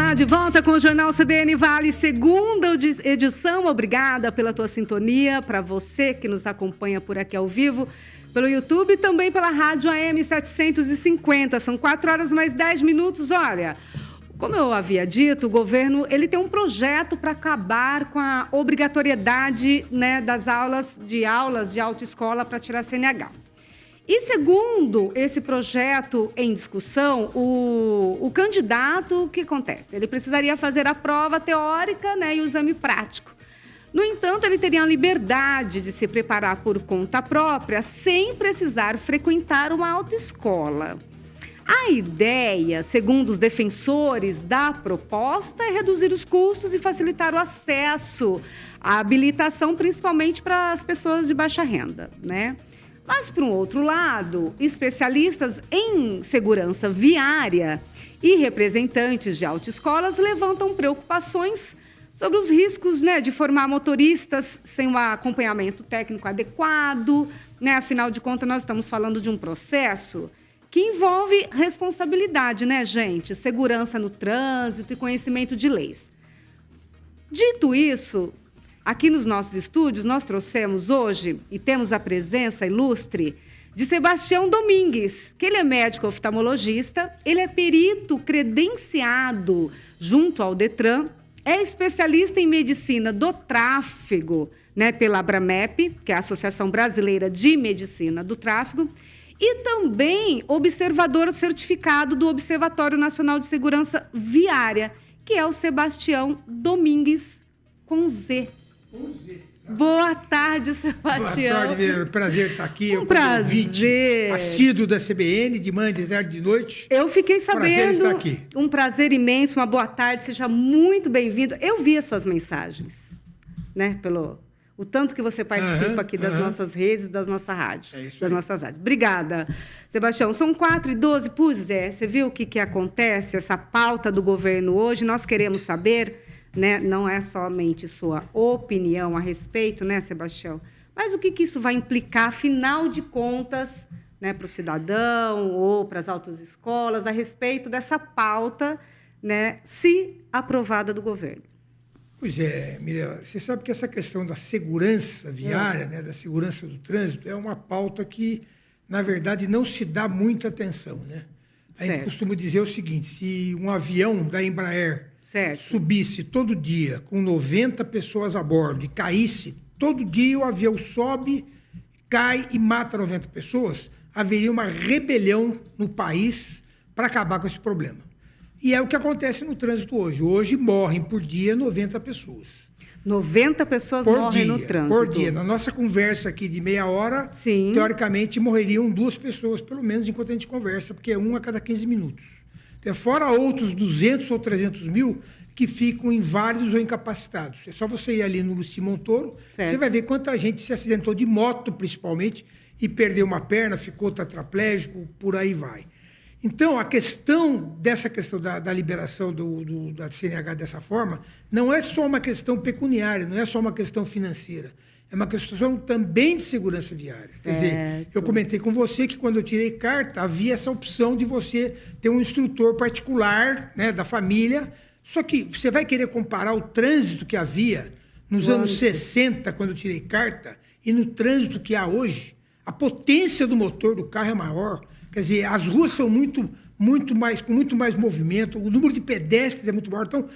Olá, de volta com o Jornal CBN Vale, segunda edição. Obrigada pela tua sintonia, para você que nos acompanha por aqui ao vivo, pelo YouTube e também pela rádio AM 750. São 4 horas mais 10 minutos. Olha, como eu havia dito, o governo ele tem um projeto para acabar com a obrigatoriedade, né, das aulas de autoescola para tirar CNH. E segundo esse projeto em discussão, o candidato, o que acontece? Ele precisaria fazer a prova teórica, né, e o exame prático. No entanto, ele teria a liberdade de se preparar por conta própria, sem precisar frequentar uma autoescola. A ideia, segundo os defensores da proposta, é reduzir os custos e facilitar o acesso à habilitação, principalmente para as pessoas de baixa renda, né? Mas, por um outro lado, especialistas em segurança viária e representantes de autoescolas levantam preocupações sobre os riscos, né, de formar motoristas sem um acompanhamento técnico adequado, né? Afinal de contas, nós estamos falando de um processo que envolve responsabilidade, né, gente? Segurança no trânsito e conhecimento de leis. Dito isso, aqui nos nossos estúdios, nós trouxemos hoje, e temos a presença ilustre, de Sebastião Domingues, que ele é médico oftalmologista, ele é perito credenciado junto ao Detran, é especialista em medicina do tráfego, né, pela Abramep, que é a Associação Brasileira de Medicina do Tráfego, e também observador certificado do Observatório Nacional de Segurança Viária, que é o Sebastião Domingues, com Z. Boa tarde, Sebastião. Boa tarde, prazer estar aqui. Um prazer. Assíduo da CBN, de manhã, de tarde, de noite. Eu fiquei sabendo. Prazer estar aqui. Um prazer imenso, uma boa tarde, seja muito bem-vindo. Eu vi as suas mensagens, né, o tanto que você participa aqui das nossas redes, das nossas rádios. É isso das aí. nossas rádios. Obrigada, Sebastião. São 4h12. Pois é, você viu o que acontece, essa pauta do governo hoje? Nós queremos saber, né, não é somente sua opinião a respeito, né, Sebastião? Mas o que isso vai implicar, afinal de contas, né, para o cidadão ou para as autoescolas, a respeito dessa pauta, né, se aprovada do governo? Pois é, Mirela, você sabe que essa questão da segurança viária, né, da segurança do trânsito, é uma pauta que, na verdade, não se dá muita atenção, né? A gente costuma dizer o seguinte: se um avião da Embraer subisse todo dia com 90 pessoas a bordo e caísse, todo dia o avião sobe, cai e mata 90 pessoas, haveria uma rebelião no país para acabar com esse problema. E é o que acontece no trânsito hoje. Hoje morrem por dia 90 pessoas. 90 pessoas morrem no trânsito? Por dia. Na nossa conversa aqui de meia hora, teoricamente, morreriam 2 pessoas, pelo menos, enquanto a gente conversa, porque é 1 a cada 15 minutos. Então, fora outros 200 ou 300 mil que ficam inválidos ou incapacitados. É só você ir ali no Luci Montoro, você vai ver quanta gente se acidentou de moto, principalmente, e perdeu uma perna, ficou tetraplégico, por aí vai. Então, a questão da liberação da CNH dessa forma não é só uma questão pecuniária, não é só uma questão financeira. É uma questão também de segurança viária. Quer dizer, eu comentei com você que quando eu tirei carta, havia essa opção de você ter um instrutor particular, né, da família. Só que você vai querer comparar o trânsito que havia nos anos 60, quando eu tirei carta, e no trânsito que há hoje. A potência do motor do carro é maior. Quer dizer, as ruas são com muito mais movimento, o número de pedestres é muito maior. Então,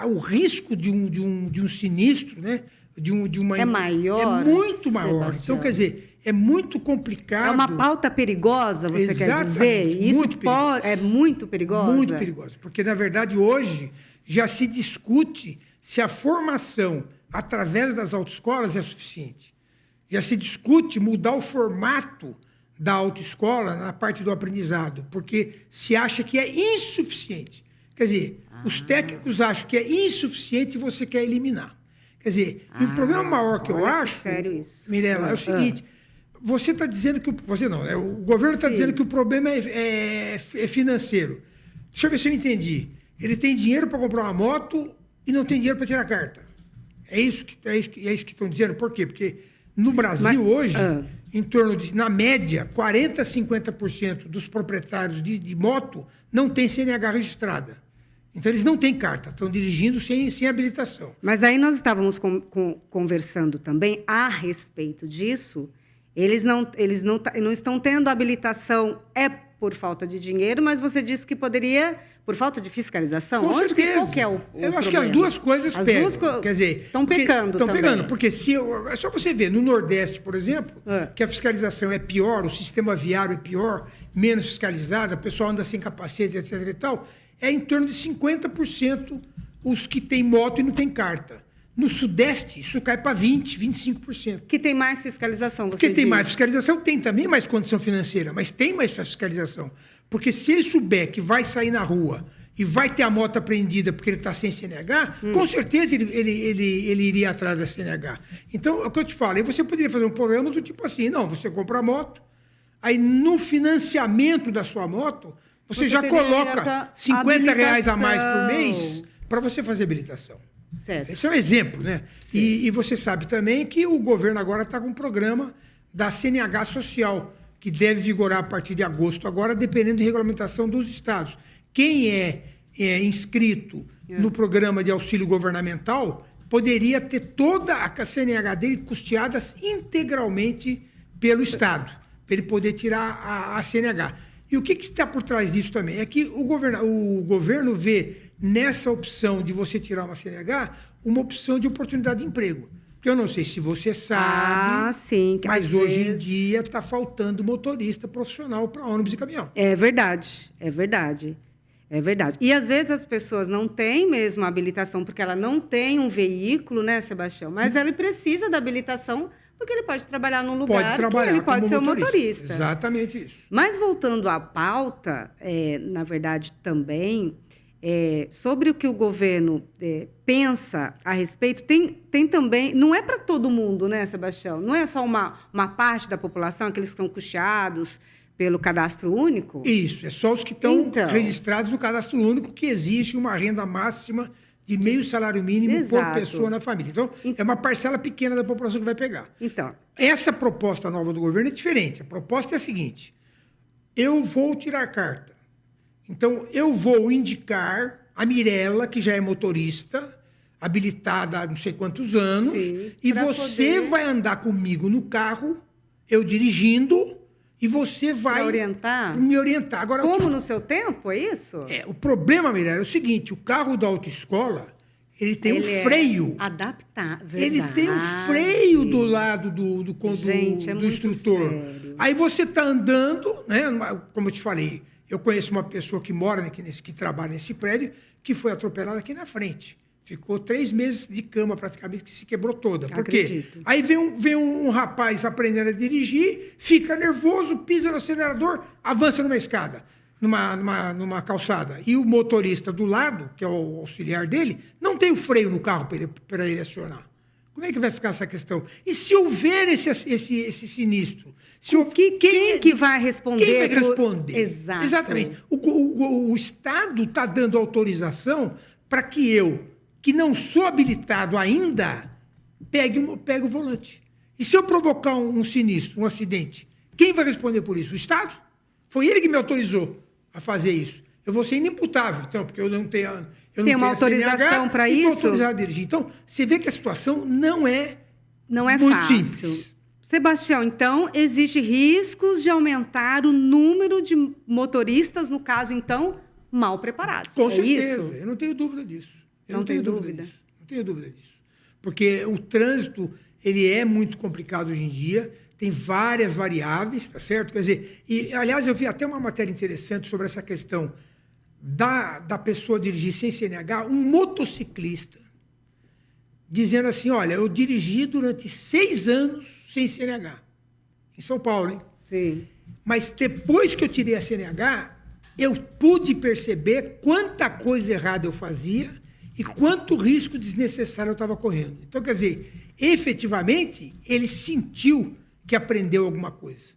o risco de um sinistro, né? É maior. É muito maior. Sebastião. Então, quer dizer, é muito complicado. É uma pauta perigosa, você quer dizer? Isso é muito perigosa? Muito perigosa. Porque, na verdade, hoje já se discute se a formação através das autoescolas é suficiente. Já se discute mudar o formato da autoescola na parte do aprendizado, porque se acha que é insuficiente. Quer dizer, os técnicos acham que é insuficiente e você quer eliminar. Quer dizer, e o problema maior que eu acho, Mirela, é o seguinte: você está dizendo que... Você não, né? O governo está dizendo que o problema é financeiro. Deixa eu ver se eu entendi. Ele tem dinheiro para comprar uma moto e não tem dinheiro para tirar a carta. É isso que estão dizendo? Por quê? Porque no Brasil hoje... em torno de, na média, 40% a 50% dos proprietários de moto não tem CNH registrada. Então, eles não têm carta, estão dirigindo sem habilitação. Mas aí nós estávamos conversando também a respeito disso. Eles não estão tendo habilitação, por falta de dinheiro, mas você disse que poderia, por falta de fiscalização? Com certeza. Qual que é o Eu acho que as duas coisas pegam. Quer dizer, estão pecando Estão também. pegando, porque é só você ver, no Nordeste, por exemplo, que a fiscalização é pior, o sistema viário é pior, menos fiscalizado, o pessoal anda sem capacete, etc. e tal, é em torno de 50% os que têm moto e não têm carta. No Sudeste, isso cai para 20%, 25%. Que tem mais fiscalização, você Porque tem diz. mais fiscalização, tem também mais condição financeira, mas tem mais fiscalização. Porque se ele souber que vai sair na rua e vai ter a moto apreendida porque ele está sem CNH, com certeza ele iria atrás da CNH. Então, é o que eu te falo, aí você poderia fazer um programa do tipo assim, não, você compra a moto, aí no financiamento da sua moto, você já coloca R$50 a mais por mês para você fazer habilitação. Certo. Esse é um exemplo, né? E você sabe também que o governo agora está com um programa da CNH Social, que deve vigorar a partir de agosto, agora, dependendo de regulamentação dos estados. Quem é inscrito no programa de auxílio governamental poderia ter toda a CNH dele custeada integralmente pelo Estado, para ele poder tirar a CNH. E o que está por trás disso também? É que o governo vê nessa opção de você tirar uma CNH uma opção de oportunidade de emprego. Porque eu não sei se você sabe, sim, mas hoje em dia está faltando motorista profissional para ônibus e caminhão. É verdade, é verdade. É verdade. E, às vezes, as pessoas não têm mesmo a habilitação porque ela não tem um veículo, né, Sebastião? Mas ele precisa da habilitação porque ele pode trabalhar num lugar que ele pode ser um motorista. Exatamente isso. Mas, voltando à pauta, na verdade, também, sobre o que o governo pensa a respeito, tem também... Não é para todo mundo, né, Sebastião? Não é só uma parte da população, aqueles que estão custeados pelo cadastro único? Isso, é só os que estão registrados no cadastro único, que exige uma renda máxima de meio salário mínimo por pessoa na família. Então, é uma parcela pequena da população que vai pegar. Então, essa proposta nova do governo é diferente. A proposta é a seguinte: eu vou tirar carta. Então, eu vou indicar a Mirella, que já é motorista, habilitada há não sei quantos anos, e você vai andar comigo no carro, eu dirigindo, e você vai me orientar. Agora, como no seu tempo, é isso? O problema, Mirella, é o seguinte: o carro da autoescola, ele tem um freio. Adaptado, ele tem um freio do lado do instrutor. Sério. Aí você está andando, né? Como eu te falei, eu conheço uma pessoa que mora aqui que trabalha nesse prédio, que foi atropelada aqui na frente. Ficou 3 meses de cama, praticamente, que se quebrou toda. Por quê? Aí vem um rapaz aprendendo a dirigir, fica nervoso, pisa no acelerador, avança numa escada, numa calçada. E o motorista do lado, que é o auxiliar dele, não tem o freio no carro para ele acionar. Como é que vai ficar essa questão? E se houver esse sinistro? Quem que vai responder? Quem vai responder? Exatamente. O Estado está dando autorização para que eu, que não sou habilitado ainda, pegue o volante. E se eu provocar um sinistro, um acidente, quem vai responder por isso? O Estado? Foi ele que me autorizou a fazer isso. Eu vou ser inimputável, então, porque eu não tenho... Tem uma autorização para isso? Estou autorizado a dirigir. Então, você vê que a situação não é muito fácil. Simples. Sebastião, então, existe riscos de aumentar o número de motoristas, no caso, então, mal preparados. Com certeza, eu não tenho dúvida disso. Não tenho dúvida disso. Porque o trânsito, ele é muito complicado hoje em dia, tem várias variáveis, tá certo? Quer dizer, aliás, eu vi até uma matéria interessante sobre essa questão da pessoa dirigir sem CNH, um motociclista, dizendo assim: olha, eu dirigi durante 6 anos sem CNH, em São Paulo, hein? Sim. Mas depois que eu tirei a CNH, eu pude perceber quanta coisa errada eu fazia e quanto risco desnecessário eu estava correndo. Então, quer dizer, efetivamente, ele sentiu que aprendeu alguma coisa.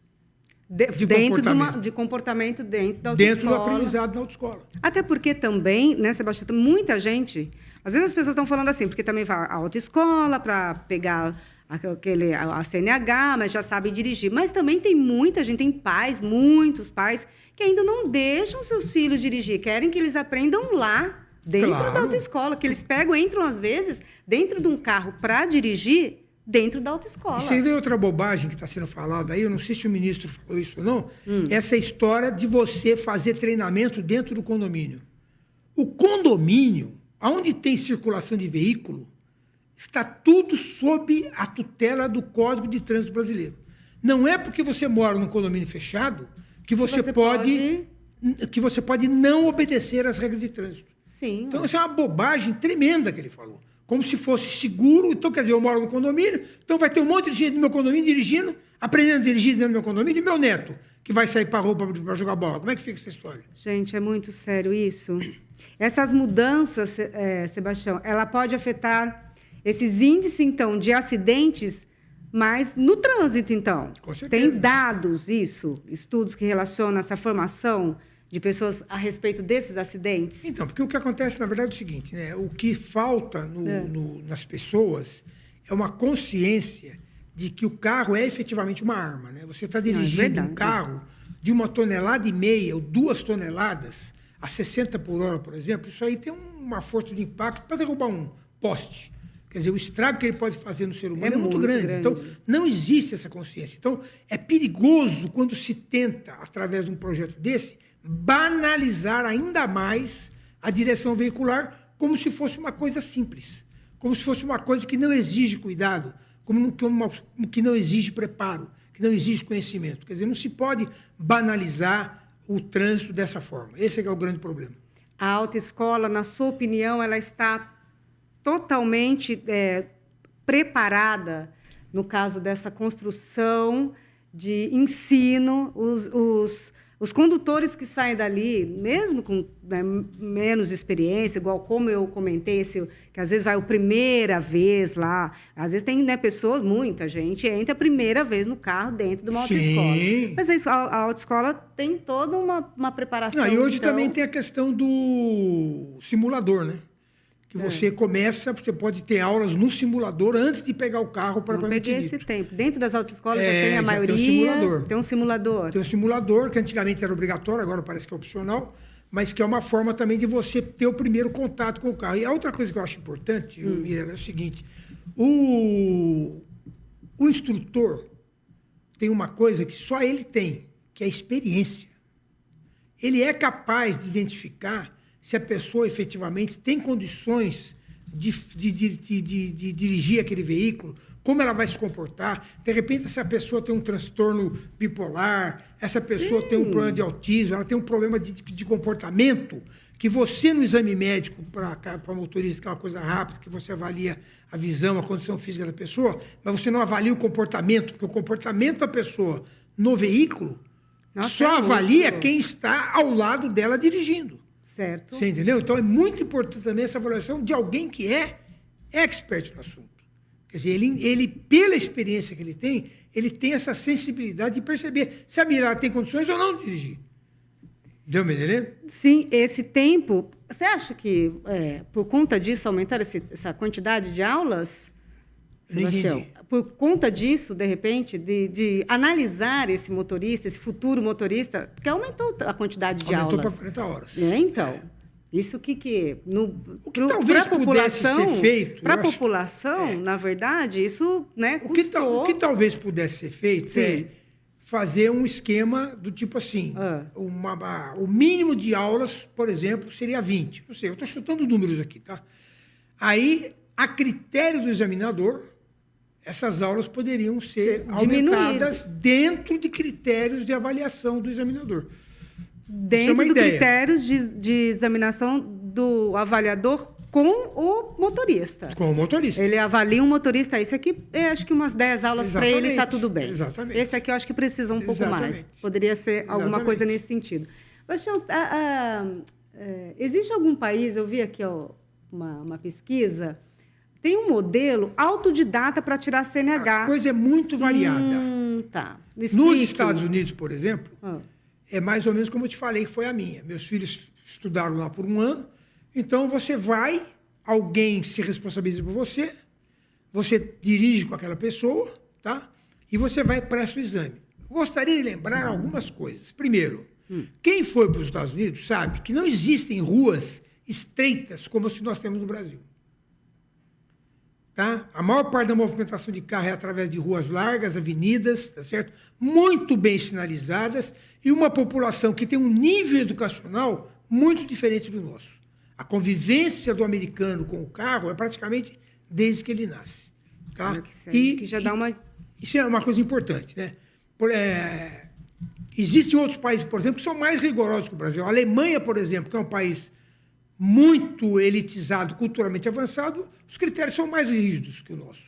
De comportamento dentro da autoescola. Dentro do aprendizado da autoescola. Até porque também, né, Sebastião, muita gente... Às vezes as pessoas estão falando assim, porque também vai à autoescola para pegar a CNH, mas já sabe dirigir. Mas também tem muita gente, tem muitos pais, que ainda não deixam seus filhos dirigir, querem que eles aprendam lá, dentro da autoescola, que eles entram às vezes dentro de um carro para dirigir dentro da autoescola. E você vê outra bobagem que está sendo falada aí, eu não sei se o ministro falou isso ou não, essa história de você fazer treinamento dentro do condomínio. O condomínio, onde tem circulação de veículo, está tudo sob a tutela do Código de Trânsito Brasileiro. Não é porque você mora num condomínio fechado que você pode não obedecer às regras de trânsito. Sim. Então, isso é uma bobagem tremenda que ele falou. Como se fosse seguro. Então, quer dizer, eu moro no condomínio, então vai ter um monte de gente no meu condomínio dirigindo, aprendendo a dirigir dentro do meu condomínio, e meu neto, que vai sair para a rua para jogar bola. Como é que fica essa história? Gente, é muito sério isso. Essas mudanças, Sebastião, ela pode afetar esses índices, então, de acidentes, mas no trânsito, então. Com certeza. Tem dados, estudos que relacionam essa formação de pessoas a respeito desses acidentes? Então, porque o que acontece, na verdade, é o seguinte, né? O que falta nas pessoas é uma consciência de que o carro é efetivamente uma arma, né? Você está dirigindo um carro de 1,5 toneladas ou 2 toneladas a 60 por hora, por exemplo, isso aí tem uma força de impacto para derrubar um poste. Quer dizer, o estrago que ele pode fazer no ser humano é muito grande. Então, não existe essa consciência. Então, é perigoso quando se tenta, através de um projeto desse, banalizar ainda mais a direção veicular como se fosse uma coisa simples, como se fosse uma coisa que não exige cuidado, que não exige preparo, que não exige conhecimento. Quer dizer, não se pode banalizar o trânsito dessa forma. Esse é o grande problema. A autoescola, na sua opinião, ela está totalmente preparada, no caso dessa construção de ensino, os condutores que saem dali, mesmo com menos experiência, igual como eu comentei, que às vezes vai a primeira vez lá, às vezes tem pessoas, muita gente entra a primeira vez no carro dentro de uma autoescola. Mas a autoescola tem toda uma preparação. E hoje também tem a questão do simulador, né? Que você você pode ter aulas no simulador antes de pegar o carro para peguei esse tempo. Dentro das autoescolas já tem a maioria. Tem um simulador. Tem um simulador, que antigamente era obrigatório, agora parece que é opcional, mas que é uma forma também de você ter o primeiro contato com o carro. E a outra coisa que eu acho importante, Mirela, é o seguinte: o instrutor tem uma coisa que só ele tem, que é a experiência. Ele é capaz de identificar se a pessoa efetivamente tem condições de dirigir aquele veículo, como ela vai se comportar. De repente, essa pessoa tem um transtorno bipolar, essa pessoa tem um problema de autismo, ela tem um problema de comportamento, que você, no exame médico para motorista, que é uma coisa rápida, que você avalia a visão, a condição física da pessoa, mas você não avalia o comportamento, porque o comportamento da pessoa no veículo só avalia quem está ao lado dela dirigindo. Certo. Você entendeu? Então, é muito importante também essa avaliação de alguém que é expert no assunto. Quer dizer, ele pela experiência que ele tem essa sensibilidade de perceber se a Mirella tem condições ou não de dirigir. Deu me entender? Sim, esse tempo... Você acha que, por conta disso, aumentaram essa quantidade de aulas, Sebastião? Por conta disso, de repente, de analisar esse motorista, esse futuro motorista, porque aumentou a quantidade de aulas. Aumentou para 40 horas. Então, isso o que talvez pudesse ser feito... Para a população, na verdade, isso custou... O que talvez pudesse ser feito é fazer um esquema do tipo assim, o mínimo de aulas, por exemplo, seria 20. Não sei, eu estou chutando números aqui, tá? Aí, a critério do examinador, essas aulas poderiam ser aumentadas dentro de critérios de avaliação do examinador. Dentro dos critérios de examinação do avaliador com o motorista. Com o motorista. Ele avalia um motorista. Esse aqui, acho que umas 10 aulas para ele está tudo bem. Exatamente. Esse aqui eu acho que precisa um pouco mais. Poderia ser alguma coisa nesse sentido. Mas, existe algum país, eu vi aqui uma pesquisa, tem um modelo autodidata para tirar CNH. A coisa é muito variada. Tá. Nos Estados Unidos, por exemplo, é mais ou menos como eu te falei que foi a minha. Meus filhos estudaram lá por 1 ano, então alguém se responsabiliza por você, você dirige com aquela pessoa, tá? E você vai e presta o exame. Gostaria de lembrar algumas coisas. Primeiro, quem foi para os Estados Unidos sabe que não existem ruas estreitas como as que nós temos no Brasil. Tá? A maior parte da movimentação de carro é através de ruas largas, avenidas, tá certo? Muito bem sinalizadas, e uma população que tem um nível educacional muito diferente do nosso. A convivência do americano com o carro é praticamente desde que ele nasce. Tá? Que já dá uma... Isso é uma coisa importante, né? Existem outros países, por exemplo, que são mais rigorosos que o Brasil. A Alemanha, por exemplo, que é um país muito elitizado, culturalmente avançado, os critérios são mais rígidos que o nosso.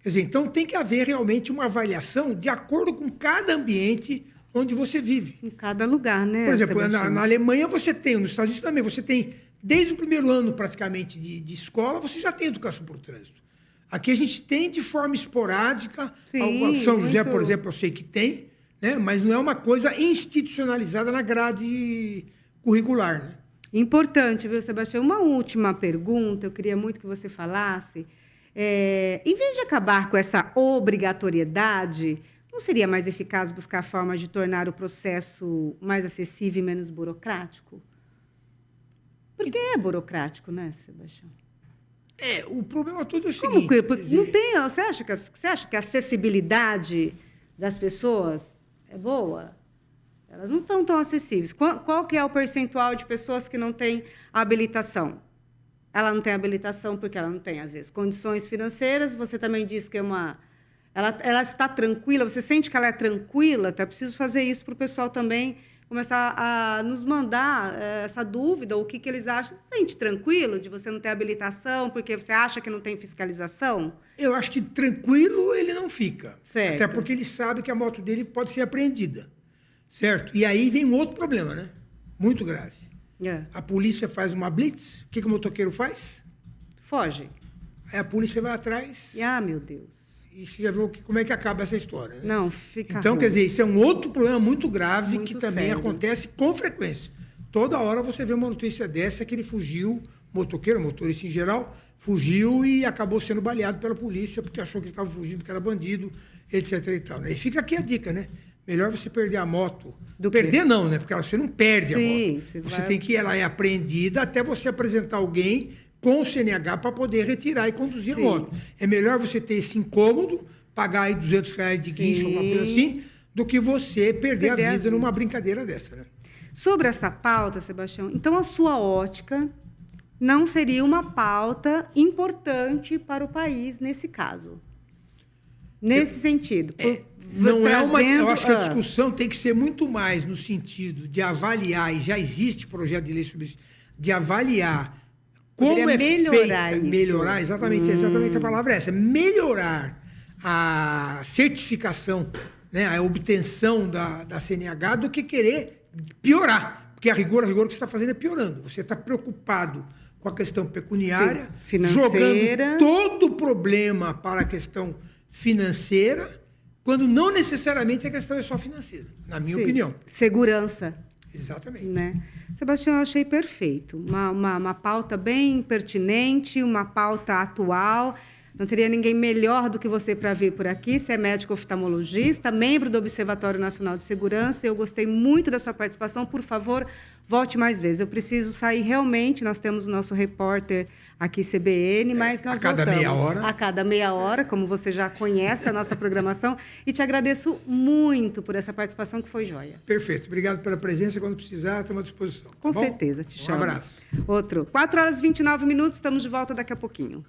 Quer dizer, então tem que haver realmente uma avaliação de acordo com cada ambiente onde você vive. Em cada lugar, né? Por exemplo, na Alemanha você tem, nos Estados Unidos também, você tem, desde o primeiro ano praticamente de escola, você já tem educação por trânsito. Aqui a gente tem de forma esporádica. Sim, São José, por exemplo, eu sei que tem, né? Mas não é uma coisa institucionalizada na grade curricular, né? Importante, viu, Sebastião? Uma última pergunta, eu queria muito que você falasse. Em vez de acabar com essa obrigatoriedade, não seria mais eficaz buscar formas de tornar o processo mais acessível e menos burocrático? Porque é burocrático, né, Sebastião? O problema todo é o seguinte... Não tem, você acha que a acessibilidade das pessoas é boa? Elas não estão tão acessíveis. Qual que é o percentual de pessoas que não têm habilitação? Ela não tem habilitação porque ela não tem, às vezes, condições financeiras. Você também disse que é uma... Ela está tranquila, você sente que ela é tranquila? É preciso fazer isso para o pessoal também começar a nos mandar essa dúvida, o que eles acham. Você sente tranquilo de você não ter habilitação porque você acha que não tem fiscalização? Eu acho que tranquilo ele não fica. Certo. Até porque ele sabe que a moto dele pode ser apreendida. Certo? E aí vem um outro problema, né? Muito grave. A polícia faz uma blitz, o que o motoqueiro faz? Foge. Aí a polícia vai atrás. Meu Deus. E você já viu como é que acaba essa história, né? Não, fica Então, ruim. Quer dizer, isso é um outro problema muito grave muito que também sério. Acontece com frequência. Toda hora você vê uma notícia dessa que ele fugiu, motoqueiro, motorista em geral, fugiu e acabou sendo baleado pela polícia porque achou que ele estava fugindo, porque era bandido, etc. E tal, né? E fica aqui a dica, né? Melhor você perder a moto. Perder não, né? Porque você não perde a moto. Você tem que ela é apreendida até você apresentar alguém com o CNH para poder retirar e conduzir a moto. É melhor você ter esse incômodo, pagar aí R$200 de guincho, alguma coisa assim, do que você perder a vida numa brincadeira dessa, né? Sobre essa pauta, Sebastião, então a sua ótica não seria uma pauta importante para o país nesse caso? Nesse sentido? Não é uma. Eu acho que a discussão tem que ser muito mais no sentido de avaliar, e já existe projeto de lei sobre isso, de avaliar como melhorar isso. Melhorar, exatamente a palavra é essa. Melhorar a certificação, né, a obtenção da CNH do que querer piorar. Porque a rigor o que você está fazendo é piorando. Você está preocupado com a questão pecuniária, jogando todo o problema para a questão financeira, quando não necessariamente a questão é só financeira, na minha opinião. Segurança. Exatamente. Né? Sebastião, eu achei perfeito. Uma pauta bem pertinente, uma pauta atual. Não teria ninguém melhor do que você para vir por aqui. Você é médico oftalmologista, membro do Observatório Nacional de Segurança. Eu gostei muito da sua participação. Por favor, volte mais vezes. Eu preciso sair realmente. Nós temos o nosso repórter aqui, CBN, mas nós voltamos. A cada meia hora, como você já conhece a nossa programação. E te agradeço muito por essa participação, que foi joia. Perfeito. Obrigado pela presença. Quando precisar, estamos à disposição. Com certeza. Te chamo. Um abraço. Outro. 4h29, estamos de volta daqui a pouquinho.